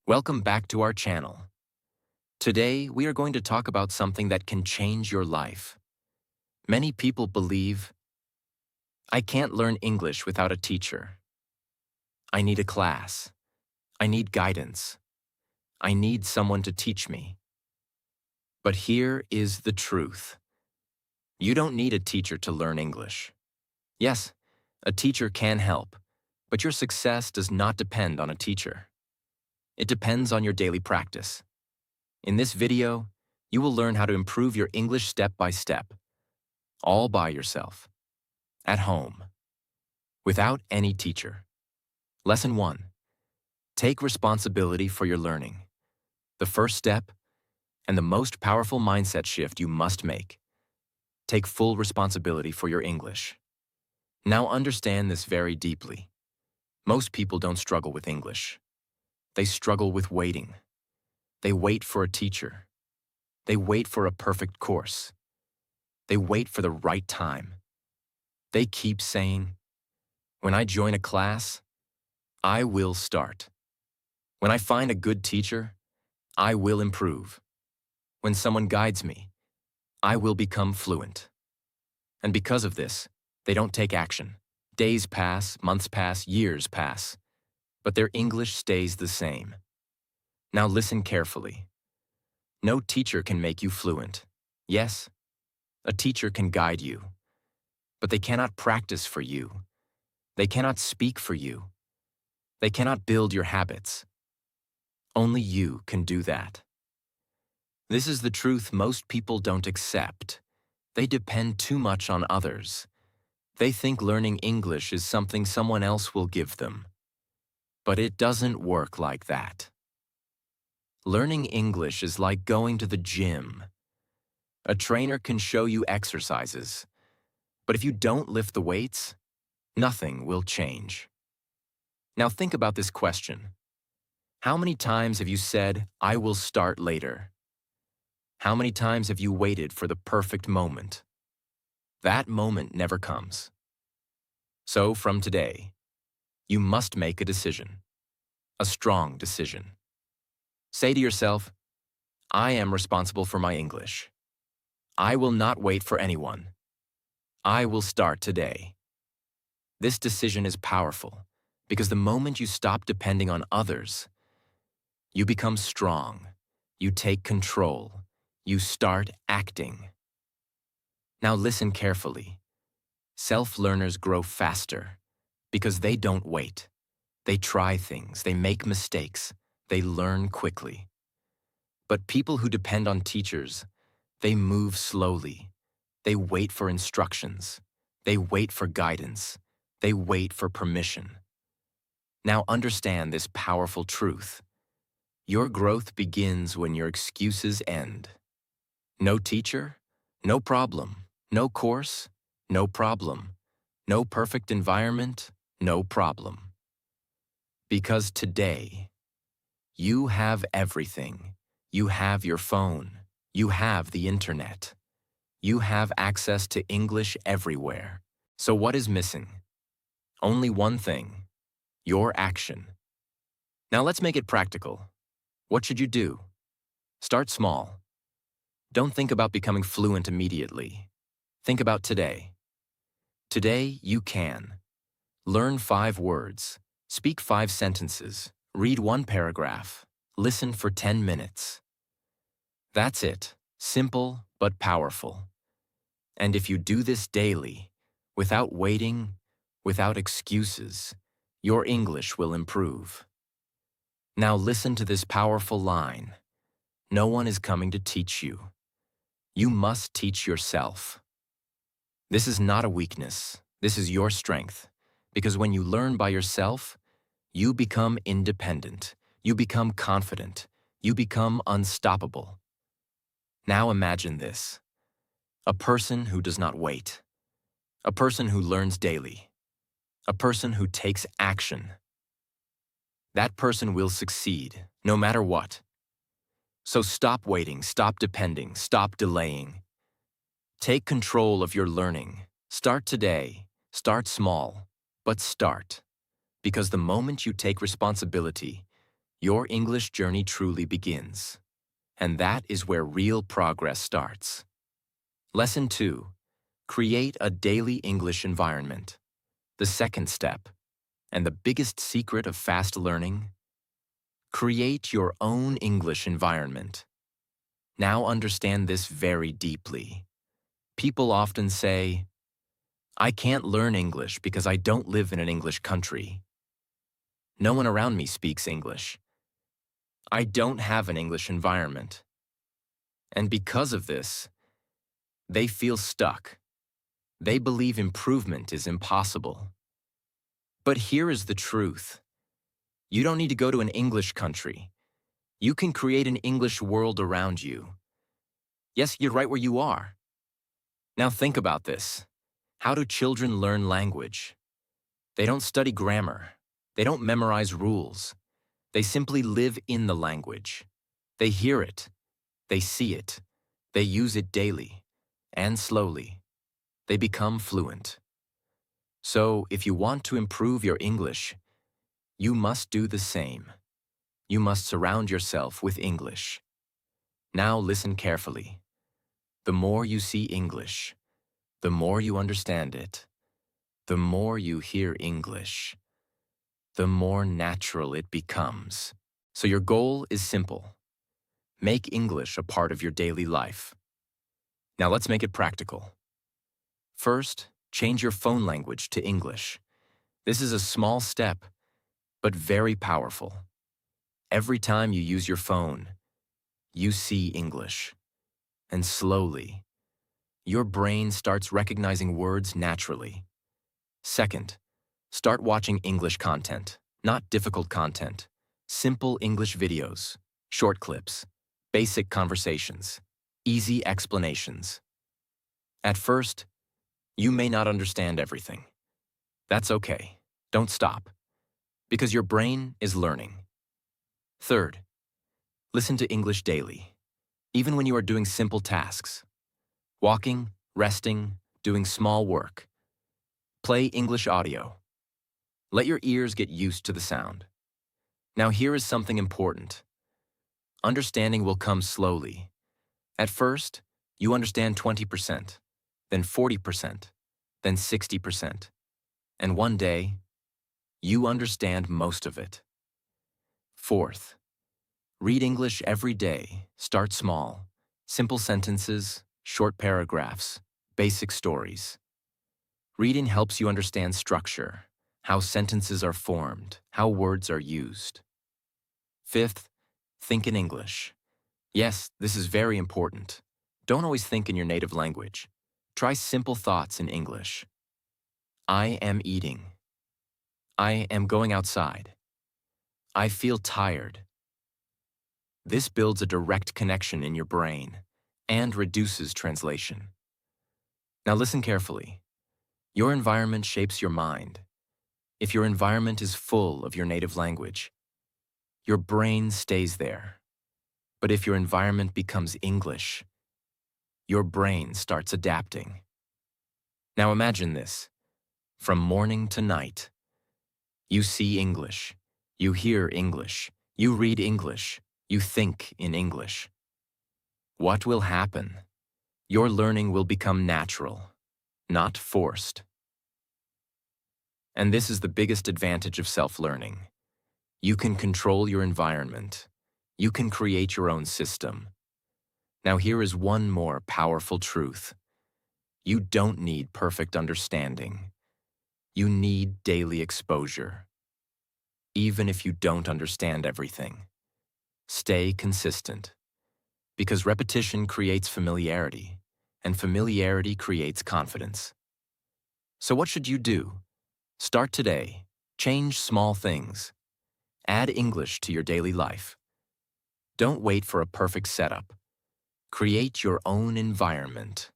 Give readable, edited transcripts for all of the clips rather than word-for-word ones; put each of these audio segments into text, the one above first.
Welcome back to our channel. Today, we are going to talk about something that can change your life. Many people believe, I can't learn English without a teacher. I need a class. I need guidance. I need someone to teach me. But here is the truth. You don't need a teacher to learn English. Yes, a teacher can help, but your success does not depend on a teacher. It depends on your daily practice. In this video, you will learn how to improve your English step by step, all by yourself, at home, without any teacher. Lesson 1. Take responsibility for your learning. The first step, and the most powerful mindset shift you must make. Take full responsibility for your English. Now understand this very deeply. Most people don't struggle with English. They struggle with waiting. They wait for a teacher. They wait for a perfect course. They wait for the right time. They keep saying, when I join a class, I will start. When I find a good teacher, I will improve. When someone guides me, I will become fluent. And because of this, they don't take action. Days pass, months pass, years pass, but their English stays the same. Now listen carefully. No teacher can make you fluent. Yes, a teacher can guide you, but they cannot practice for you. They cannot speak for you. They cannot build your habits. Only you can do that. This is the truth most people don't accept. They depend too much on others. They think learning English is something someone else will give them. But it doesn't work like that. Learning English is like going to the gym. A trainer can show you exercises, but if you don't lift the weights, nothing will change. Now think about this question. How many times have you said, I will start later? How many times have you waited for the perfect moment? That moment never comes. So from today, you must make a decision, a strong decision. Say to yourself, I am responsible for my English. I will not wait for anyone. I will start today. This decision is powerful because the moment you stop depending on others, you become strong, you take control, you start acting. Now listen carefully. Self-learners grow faster because they don't wait. They try things, they make mistakes, they learn quickly. But people who depend on teachers, they move slowly. They wait for instructions. They wait for guidance. They wait for permission. Now understand this powerful truth. Your growth begins when your excuses end. No teacher? No problem. No course? No problem. No perfect environment? No problem. Because today, you have everything. You have your phone. You have the internet. You have access to English everywhere. So what is missing? Only one thing: your action. Now let's make it practical. What should you do? Start small. Don't think about becoming fluent immediately. Think about today. Today, you can. Learn 5 words. Speak 5 sentences. Read 1 paragraph. Listen for 10 minutes. That's it. Simple but powerful. And if you do this daily, without waiting, without excuses, your English will improve. Now listen to this powerful line. No one is coming to teach you. You must teach yourself. This is not a weakness. This is your strength. Because when you learn by yourself, you become independent. You become confident. You become unstoppable. Now imagine this. A person who does not wait. A person who learns daily. A person who takes action. That person will succeed, no matter what. So stop waiting, stop depending, stop delaying. Take control of your learning. Start today. Start small, but start. Because the moment you take responsibility, your English journey truly begins. And that is where real progress starts. Lesson 2. Create a daily English environment. The second step, and the biggest secret of fast learning, create your own English environment. Now understand this very deeply. People often say, I can't learn English because I don't live in an English country. No one around me speaks English. I don't have an English environment. And because of this, they feel stuck. They believe improvement is impossible. But here is the truth. You don't need to go to an English country. You can create an English world around you. Yes, you're right where you are. Now think about this. How do children learn language? They don't study grammar. They don't memorize rules. They simply live in the language. They hear it. They see it. They use it daily. And slowly, they become fluent. So, if you want to improve your English, you must do the same. You must surround yourself with English. Now listen carefully. The more you see English, the more you understand it, the more you hear English, the more natural it becomes. So your goal is simple. Make English a part of your daily life. Now let's make it practical. First, change your phone language to English. This is a small step, but very powerful. Every time you use your phone, you see English. And slowly, your brain starts recognizing words naturally. Second, start watching English content, not difficult content. Simple English videos, short clips, basic conversations, easy explanations. At first, you may not understand everything. That's okay. Don't stop, because your brain is learning. Third, listen to English daily, even when you are doing simple tasks. Walking, resting, doing small work. Play English audio. Let your ears get used to the sound. Now here is something important. Understanding will come slowly. At first, you understand 20%, then 40%, then 60%. And one day, you understand most of it. Fourth, read English every day. Start small. Simple sentences, short paragraphs, basic stories. Reading helps you understand structure, how sentences are formed, how words are used. Fifth, think in English. Yes, this is very important. Don't always think in your native language. Try simple thoughts in English. I am eating. I am going outside. I feel tired. This builds a direct connection in your brain and reduces translation. Now listen carefully. Your environment shapes your mind. If your environment is full of your native language, your brain stays there. But if your environment becomes English, your brain starts adapting. Now imagine this. From morning to night, you see English, you hear English, you read English, you think in English. What will happen? Your learning will become natural, not forced. And this is the biggest advantage of self-learning. You can control your environment. You can create your own system. Now here is one more powerful truth. You don't need perfect understanding. You need daily exposure. Even if you don't understand everything, stay consistent. Because repetition creates familiarity, and familiarity creates confidence. So what should you do? Start today. Change small things. Add English to your daily life. Don't wait for a perfect setup. Create your own environment.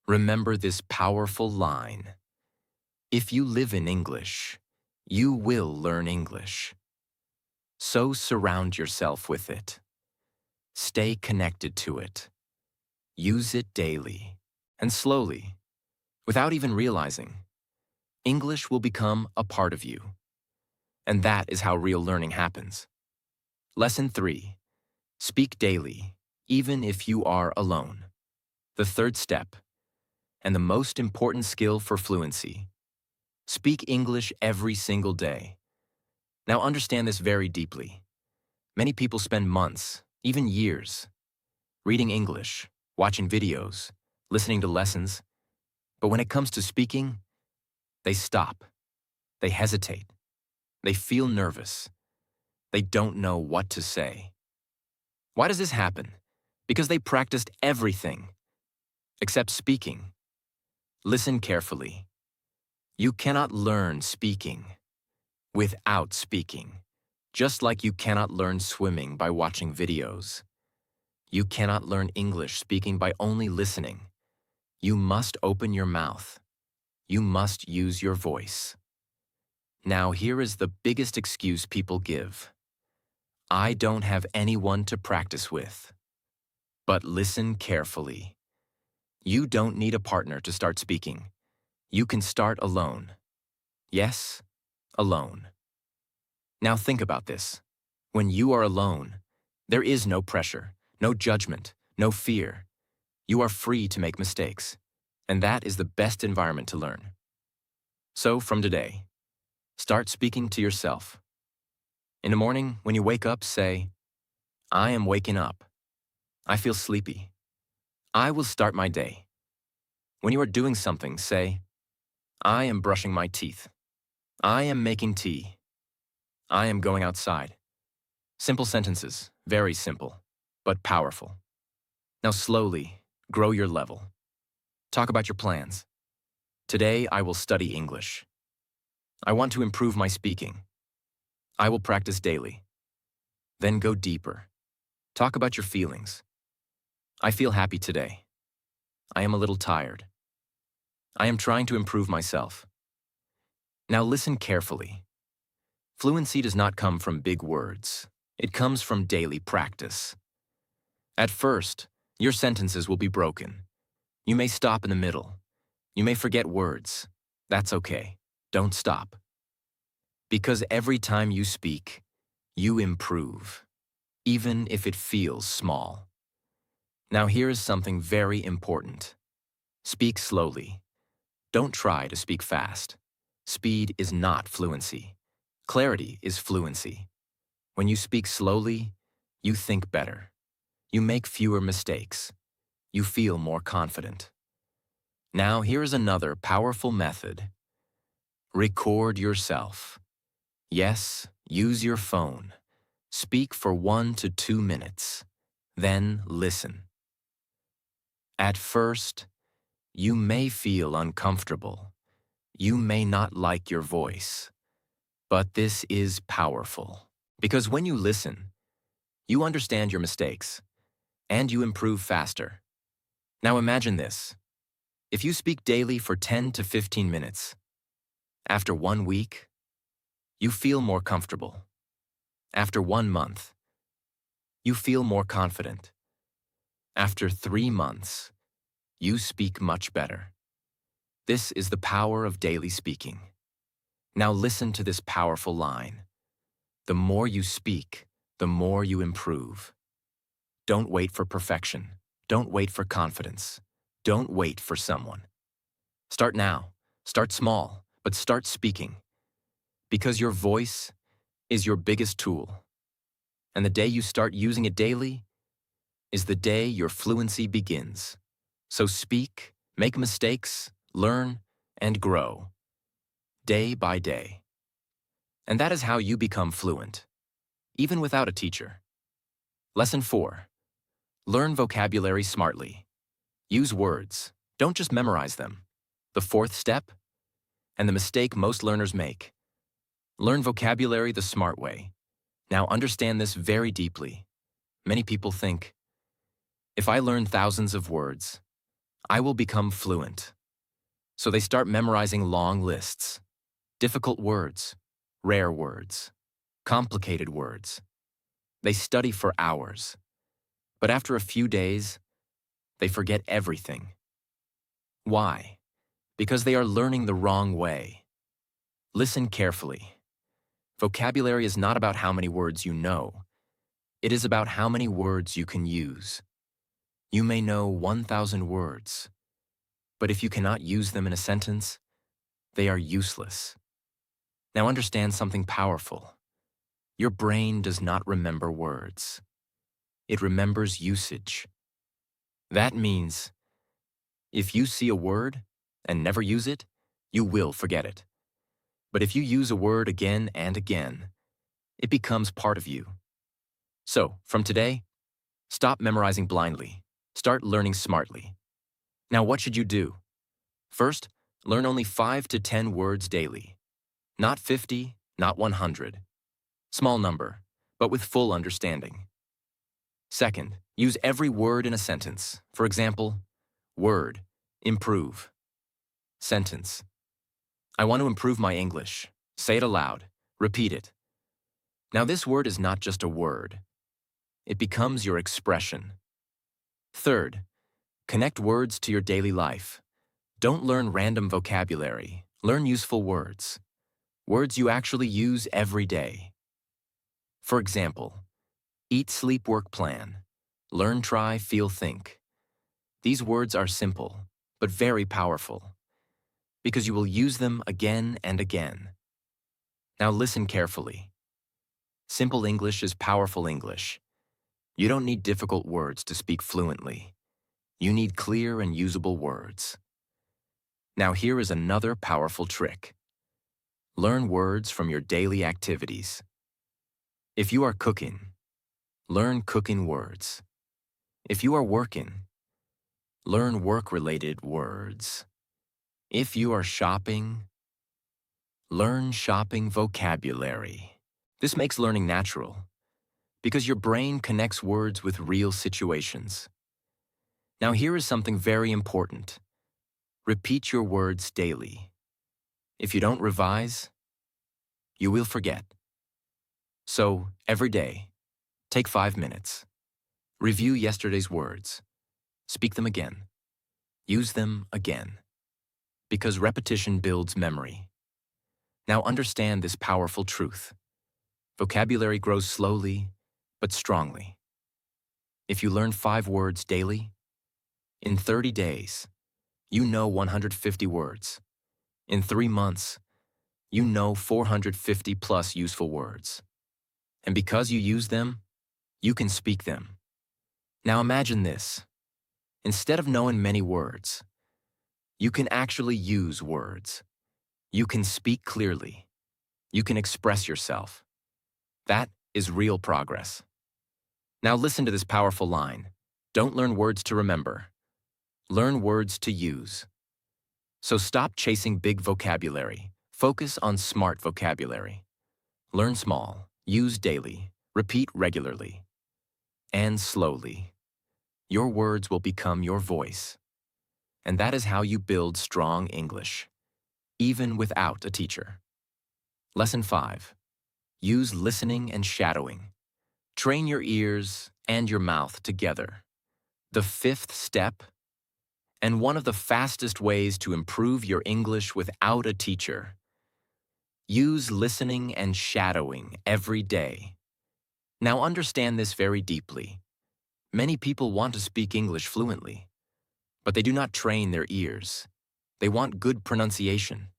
Remember this powerful line. If you live in English, you will learn English. So surround yourself with it. Stay connected to it. Use it daily. And slowly, without even realizing, English will become a part of you. And that is how real learning happens. Lesson 3. Speak daily, even if you are alone. The third step, and the most important skill for fluency. Speak English every single day. Now understand this very deeply. Many people spend months, even years, reading English, watching videos, listening to lessons. But when it comes to speaking, they stop. They hesitate. They feel nervous. They don't know what to say. Why does this happen? Because they practiced everything except speaking. Listen carefully. You cannot learn speaking without speaking, just like you cannot learn swimming by watching videos. You cannot learn English speaking by only listening. You must open your mouth. You must use your voice. Now here is the biggest excuse people give. I don't have anyone to practice with. But listen carefully. You don't need a partner to start speaking. You can start alone. Yes, alone. Now think about this. When you are alone, there is no pressure, no judgment, no fear. You are free to make mistakes, and that is the best environment to learn. So from today, start speaking to yourself. In the morning, when you wake up, say, I am waking up. I feel sleepy. I will start my day. When you are doing something, say, I am brushing my teeth. I am making tea. I am going outside. Simple sentences, very simple, but powerful. Now slowly, grow your level. Talk about your plans. Today, I will study English. I want to improve my speaking. I will practice daily. Then go deeper. Talk about your feelings. I feel happy today. I am a little tired. I am trying to improve myself. Now listen carefully. Fluency does not come from big words. It comes from daily practice. At first, your sentences will be broken. You may stop in the middle. You may forget words. That's okay. Don't stop. Because every time you speak, you improve, even if it feels small. Now here is something very important. Speak slowly. Don't try to speak fast. Speed is not fluency. Clarity is fluency. When you speak slowly, you think better. You make fewer mistakes. You feel more confident. Now here is another powerful method. Record yourself. Yes, use your phone. Speak for 1 to 2 minutes. Then listen. At first, you may feel uncomfortable. You may not like your voice. But this is powerful. Because when you listen, you understand your mistakes, and you improve faster. Now imagine this. If you speak daily for 10 to 15 minutes, after 1 week, you feel more comfortable. After 1 month, you feel more confident. After 3 months, you speak much better. This is the power of daily speaking. Now listen to this powerful line. The more you speak, the more you improve. Don't wait for perfection. Don't wait for confidence. Don't wait for someone. Start now. Start small, but start speaking. Because your voice is your biggest tool. And the day you start using it daily is the day your fluency begins. So speak, make mistakes, learn, and grow. Day by day. And that is how you become fluent, even without a teacher. Lesson 4. Learn vocabulary smartly. Use words. Don't just memorize them. The fourth step, and the mistake most learners make. Learn vocabulary the smart way. Now understand this very deeply. Many people think, if I learn thousands of words, I will become fluent. So they start memorizing long lists. Difficult words, rare words, complicated words. They study for hours. But after a few days, they forget everything. Why? Because they are learning the wrong way. Listen carefully. Vocabulary is not about how many words you know. It is about how many words you can use. You may know 1,000 words, but if you cannot use them in a sentence, they are useless. Now understand something powerful. Your brain does not remember words. It remembers usage. That means if you see a word and never use it, you will forget it. But if you use a word again and again, it becomes part of you. So, from today, stop memorizing blindly. Start learning smartly. Now, what should you do? First, learn only 5 to 10 words daily. Not 50, not 100. Small number, but with full understanding. Second, use every word in a sentence. For example, word, improve. Sentence, I want to improve my English. Say it aloud. Repeat it. Now this word is not just a word. It becomes your expression. Third, connect words to your daily life. Don't learn random vocabulary. Learn useful words. Words you actually use every day. For example, eat, sleep, work, plan. Learn, try, feel, think. These words are simple, but very powerful, because you will use them again and again. Now listen carefully. Simple English is powerful English. You don't need difficult words to speak fluently. You need clear and usable words. Now here is another powerful trick. Learn words from your daily activities. If you are cooking, learn cooking words. If you are working, learn work-related words. If you are shopping, learn shopping vocabulary. This makes learning natural, because your brain connects words with real situations. Now here is something very important. Repeat your words daily. If you don't revise, you will forget. So, every day, take 5 minutes. Review yesterday's words. Speak them again. Use them again. Because repetition builds memory. Now understand this powerful truth. Vocabulary grows slowly, but strongly. If you learn 5 words daily, in 30 days, you know 150 words. In 3 months, you know 450 plus useful words. And because you use them, you can speak them. Now imagine this. Instead of knowing many words, you can actually use words. You can speak clearly. You can express yourself. That is real progress. Now listen to this powerful line. Don't learn words to remember. Learn words to use. So stop chasing big vocabulary. Focus on smart vocabulary. Learn small, use daily, repeat regularly, and slowly. Your words will become your voice. And that is how you build strong English, even without a teacher. Lesson 5. Use listening and shadowing. Train your ears and your mouth together. The 5th step, and one of the fastest ways to improve your English without a teacher. Use listening and shadowing every day. Now understand this very deeply. Many people want to speak English fluently, but they do not train their ears. They want good pronunciation,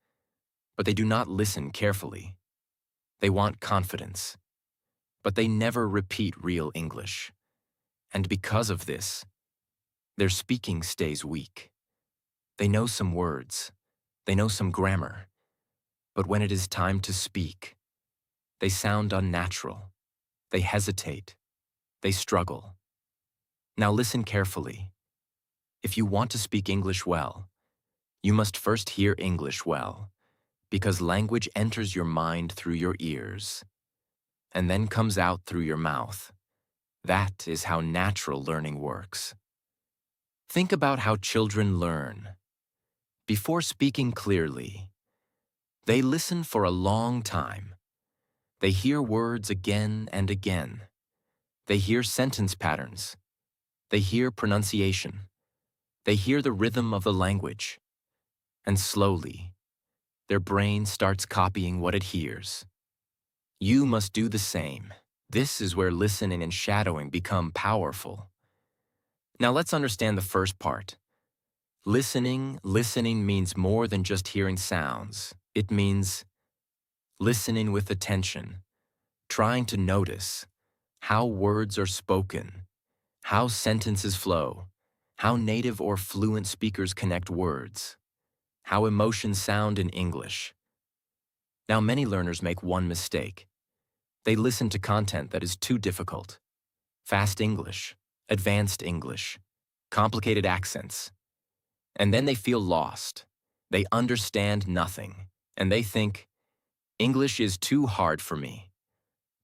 but they do not listen carefully. They want confidence, but they never repeat real English. And because of this, their speaking stays weak. They know some words, they know some grammar, but when it is time to speak, they sound unnatural. They hesitate. They struggle. Now listen carefully. If you want to speak English well, you must first hear English well, because language enters your mind through your ears and then comes out through your mouth. That is how natural learning works. Think about how children learn. Before speaking clearly, they listen for a long time. They hear words again and again. They hear sentence patterns. They hear pronunciation. They hear the rhythm of the language. And slowly, their brain starts copying what it hears. You must do the same. This is where listening and shadowing become powerful. Now let's understand the first part. Listening means more than just hearing sounds. It means listening with attention, trying to notice how words are spoken, how sentences flow, how native or fluent speakers connect words, how emotions sound in English. Now, many learners make one mistake. They listen to content that is too difficult. Fast English, advanced English, complicated accents. And then they feel lost. They understand nothing. And they think, English is too hard for me.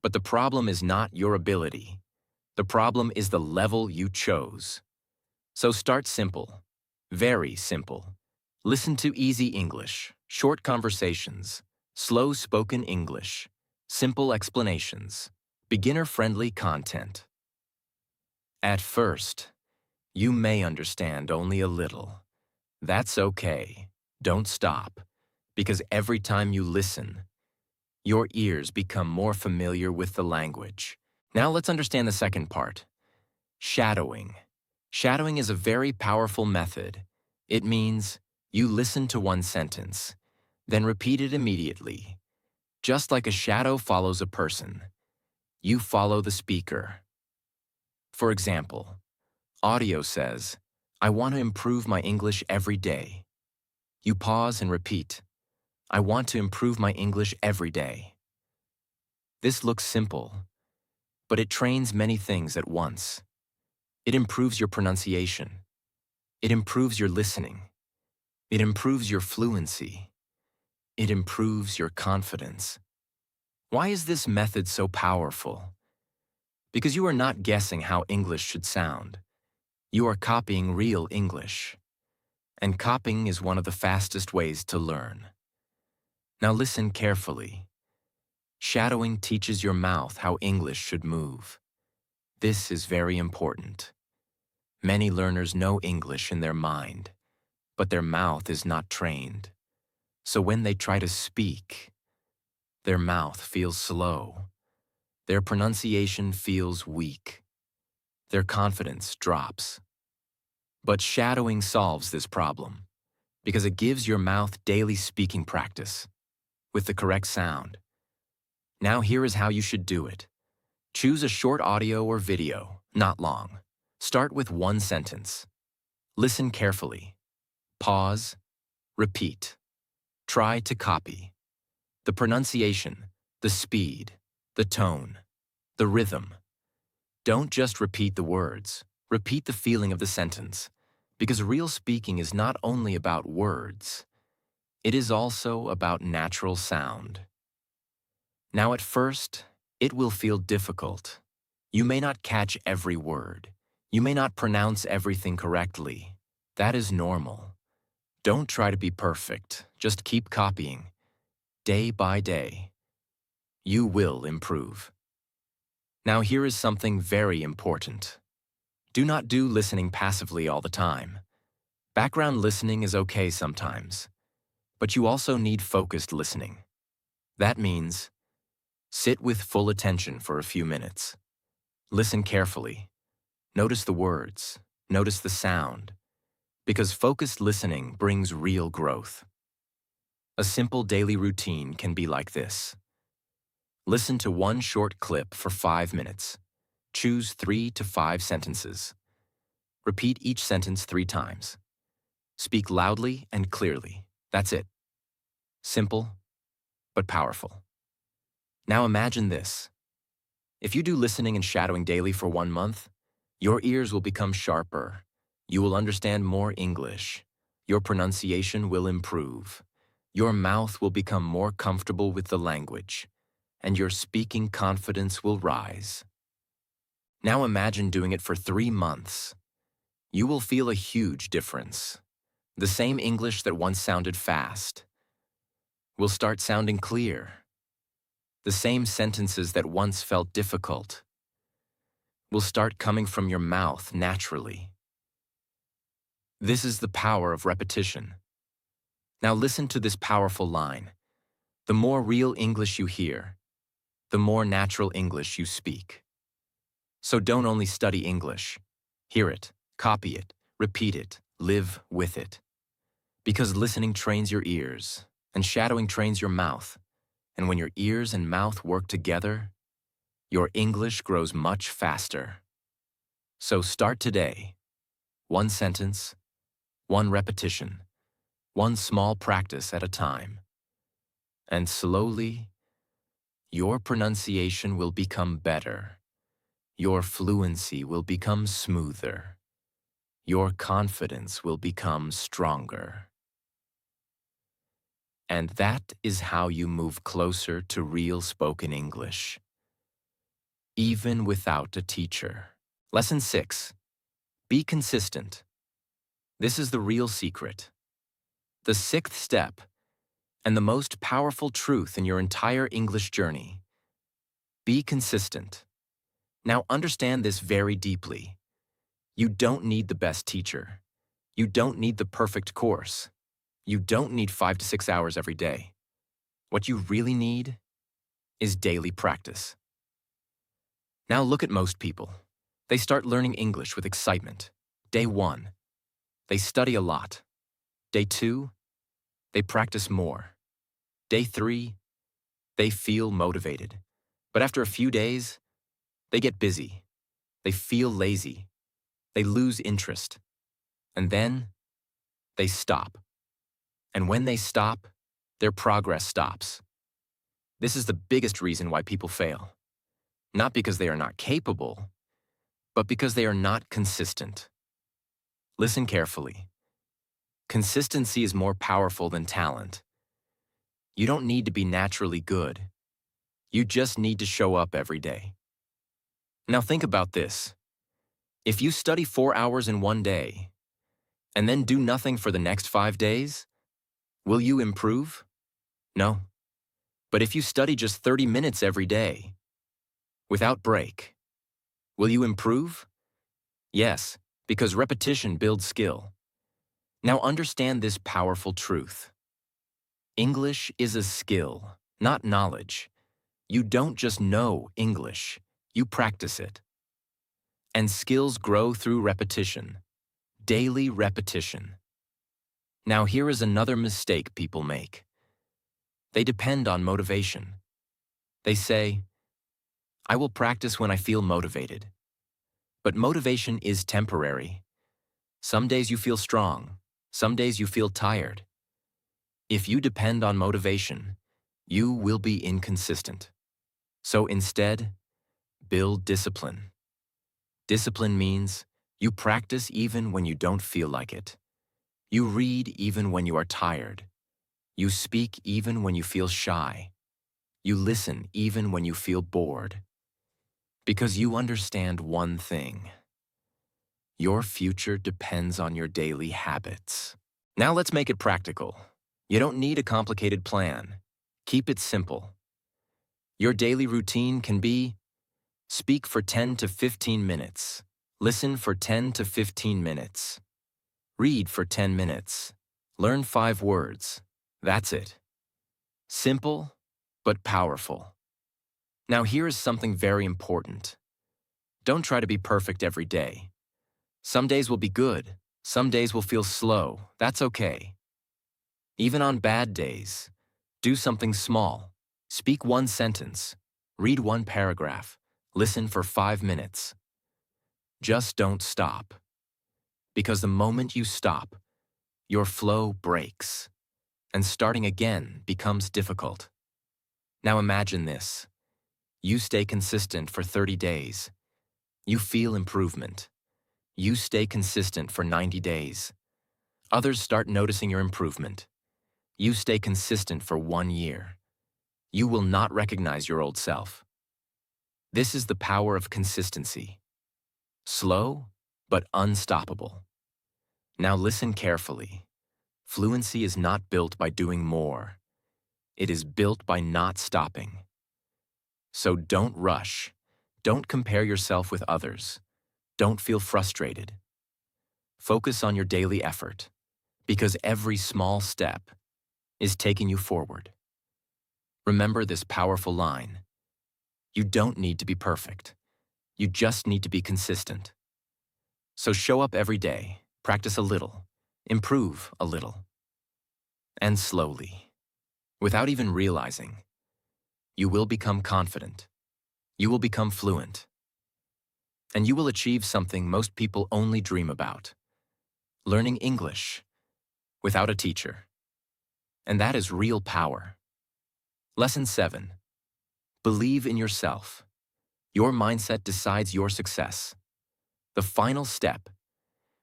But the problem is not your ability. The problem is the level you chose. So start simple, very simple. Listen to easy English, short conversations, slow spoken English, simple explanations, beginner-friendly content. At first, you may understand only a little. That's okay. Don't stop, because every time you listen, your ears become more familiar with the language. Now let's understand the second part. Shadowing. Shadowing is a very powerful method. It means you listen to one sentence, then repeat it immediately. Just like a shadow follows a person, you follow the speaker. For example, audio says, I want to improve my English every day. You pause and repeat, I want to improve my English every day. This looks simple, but it trains many things at once. It improves your pronunciation. It improves your listening. It improves your fluency. It improves your confidence. Why is this method so powerful? Because you are not guessing how English should sound. You are copying real English. And copying is one of the fastest ways to learn. Now listen carefully. Shadowing teaches your mouth how English should move. This is very important. Many learners know English in their mind, but their mouth is not trained. So when they try to speak, their mouth feels slow. Their pronunciation feels weak. Their confidence drops. But shadowing solves this problem because it gives your mouth daily speaking practice with the correct sound. Now here is how you should do it. Choose a short audio or video, not long. Start with one sentence. Listen carefully. Pause. Repeat. Try to copy. The pronunciation, the speed, the tone, the rhythm. Don't just repeat the words. Repeat the feeling of the sentence. Because real speaking is not only about words. It is also about natural sound. Now at first, it will feel difficult. You may not catch every word. You may not pronounce everything correctly. That is normal. Don't try to be perfect. Just keep copying. Day by day. You will improve. Now here is something very important. Do not do listening passively all the time. Background listening is okay sometimes, but you also need focused listening. That means sit with full attention for a few minutes. Listen carefully. Notice the words. Notice the sound. Because focused listening brings real growth. A simple daily routine can be like this. Listen to one short clip for 5 minutes. Choose 3 to 5 sentences. Repeat each sentence 3 times. Speak loudly and clearly. That's it. Simple, but powerful. Now imagine this. If you do listening and shadowing daily for 1 month, your ears will become sharper. You will understand more English. Your pronunciation will improve. Your mouth will become more comfortable with the language, and your speaking confidence will rise. Now imagine doing it for 3 months. You will feel a huge difference. The same English that once sounded fast will start sounding clear. The same sentences that once felt difficult will start coming from your mouth naturally. This is the power of repetition. Now listen to this powerful line. The more real English you hear, the more natural English you speak. So don't only study English. Hear it, copy it, repeat it, live with it. Because listening trains your ears, and shadowing trains your mouth. And when your ears and mouth work together, your English grows much faster. So start today. One sentence, one repetition, one small practice at a time. And slowly, your pronunciation will become better. Your fluency will become smoother. Your confidence will become stronger. And that is how you move closer to real spoken English, even without a teacher. Lesson 6. Be consistent. This is the real secret. The sixth step, and the most powerful truth in your entire English journey. Be consistent. Now understand this very deeply. You don't need the best teacher. You don't need the perfect course. You don't need 5 to 6 hours every day. What you really need is daily practice. Now look at most people. They start learning English with excitement. Day 1, they study a lot. Day 2, they practice more. Day 3, they feel motivated. But after a few days, they get busy. They feel lazy. They lose interest. And then they stop. And when they stop, their progress stops. This is the biggest reason why people fail. Not because they are not capable, but because they are not consistent. Listen carefully. Consistency is more powerful than talent. You don't need to be naturally good. You just need to show up every day. Now think about this. If you study 4 hours in one day, and then do nothing for the next 5 days, will you improve? No. But if you study just 30 minutes every day, without break, will you improve? Yes, because repetition builds skill. Now understand this powerful truth. English is a skill, not knowledge. You don't just know English, you practice it. And skills grow through repetition, daily repetition. Now here is another mistake people make. They depend on motivation. They say, I will practice when I feel motivated. But motivation is temporary. Some days you feel strong, some days you feel tired. If you depend on motivation, you will be inconsistent. So instead, build discipline. Discipline means you practice even when you don't feel like it. You read even when you are tired. You speak even when you feel shy. You listen even when you feel bored. Because you understand one thing. Your future depends on your daily habits. Now let's make it practical. You don't need a complicated plan. Keep it simple. Your daily routine can be: speak for 10 to 15 minutes. Listen for 10 to 15 minutes. Read for 10 minutes. Learn 5 words. That's it. Simple, but powerful. Now here is something very important. Don't try to be perfect every day. Some days will be good. Some days will feel slow. That's okay. Even on bad days, do something small. Speak 1 sentence. Read 1 paragraph. Listen for 5 minutes. Just don't stop. Because the moment you stop, your flow breaks, and starting again becomes difficult. Now imagine this. You stay consistent for 30 days. You feel improvement. You stay consistent for 90 days. Others start noticing your improvement. You stay consistent for 1 year. You will not recognize your old self. This is the power of consistency. Slow, but unstoppable. Now listen carefully. Fluency is not built by doing more. It is built by not stopping. So don't rush. Don't compare yourself with others. Don't feel frustrated. Focus on your daily effort, because every small step is taking you forward. Remember this powerful line. You don't need to be perfect. You just need to be consistent. So show up every day, practice a little, improve a little, and slowly, without even realizing, you will become confident. You will become fluent. And you will achieve something most people only dream about: learning English without a teacher. And that is real power. Lesson 7. Believe in yourself. Your mindset decides your success. The final step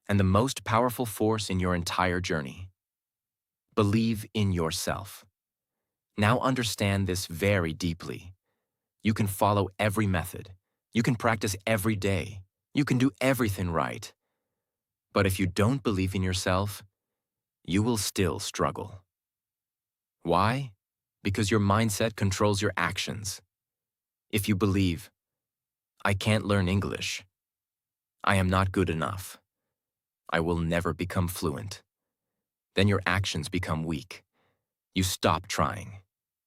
and the most powerful force in your entire journey. Believe in yourself. Now understand this very deeply. You can follow every method. You can practice every day. You can do everything right. But if you don't believe in yourself, you will still struggle. Why? Because your mindset controls your actions. If you believe, I can't learn English, I am not good enough, I will never become fluent, then your actions become weak. You stop trying.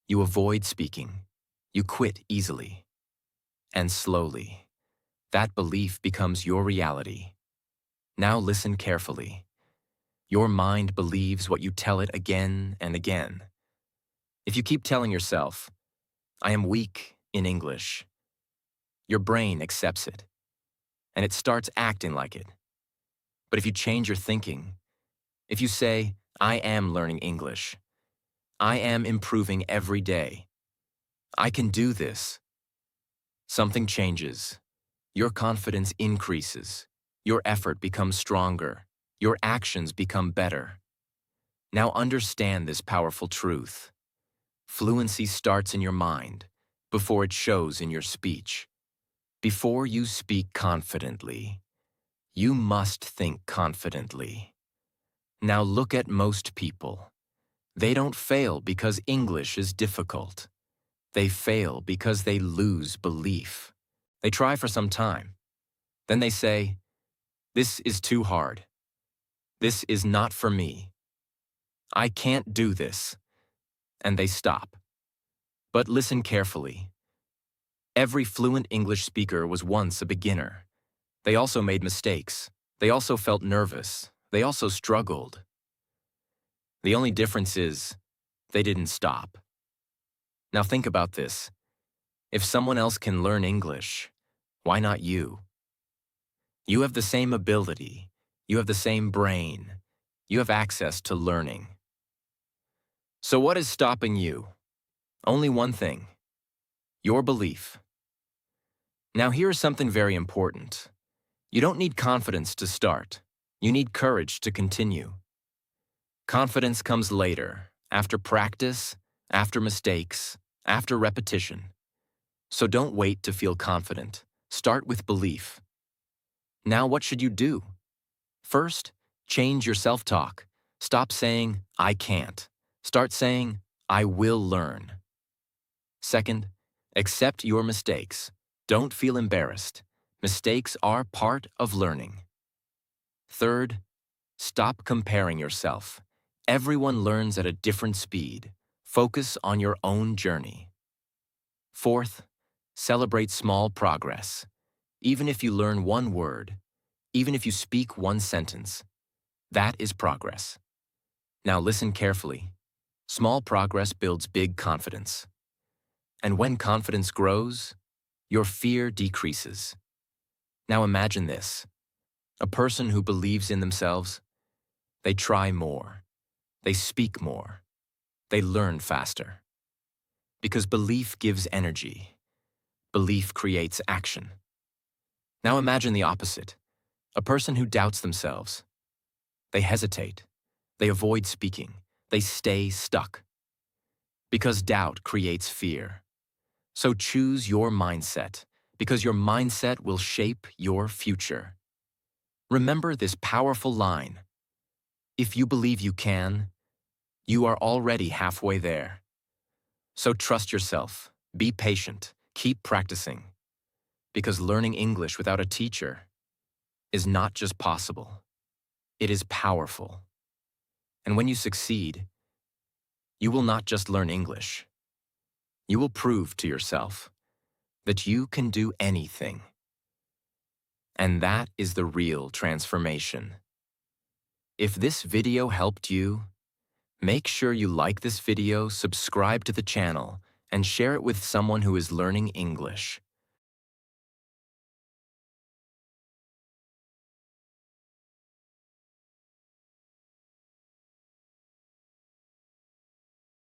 You avoid speaking. You quit easily. And slowly, that belief becomes your reality. Now listen carefully. Your mind believes what you tell it again and again. If you keep telling yourself, I am weak in English, your brain accepts it, and it starts acting like it. But if you change your thinking, if you say, I am learning English, I am improving every day, I can do this, something changes. Your confidence increases. Your effort becomes stronger. Your actions become better. Now understand this powerful truth. Fluency starts in your mind before it shows in your speech. Before you speak confidently, you must think confidently. Now look at most people. They don't fail because English is difficult. They fail because they lose belief. They try for some time. Then they say, this is too hard. This is not for me. I can't do this. And they stop. But listen carefully. Every fluent English speaker was once a beginner. They also made mistakes. They also felt nervous. They also struggled. The only difference is, they didn't stop. Now think about this. If someone else can learn English, why not you? You have the same ability. You have the same brain. You have access to learning. So what is stopping you? Only one thing: your belief. Now here's something very important. You don't need confidence to start. You need courage to continue. Confidence comes later, after practice, after mistakes, after repetition. So don't wait to feel confident. Start with belief. Now what should you do? First, change your self-talk. Stop saying, I can't. Start saying, I will learn. Second, accept your mistakes. Don't feel embarrassed. Mistakes are part of learning. Third, stop comparing yourself. Everyone learns at a different speed. Focus on your own journey. Fourth, celebrate small progress. Even if you learn one word, even if you speak one sentence, that is progress. Now listen carefully. Small progress builds big confidence. And when confidence grows, your fear decreases. Now imagine this. A person who believes in themselves, they try more, they speak more, they learn faster. Because belief gives energy. Belief creates action. Now imagine the opposite. A person who doubts themselves. They hesitate. They avoid speaking. They stay stuck. Because doubt creates fear. So choose your mindset, because your mindset will shape your future. Remember this powerful line. If you believe you can, you are already halfway there. So trust yourself, be patient, keep practicing. Because learning English without a teacher is not just possible, it is powerful. And when you succeed, you will not just learn English. You will prove to yourself that you can do anything. And that is the real transformation. If this video helped you, make sure you like this video, subscribe to the channel, and share it with someone who is learning English.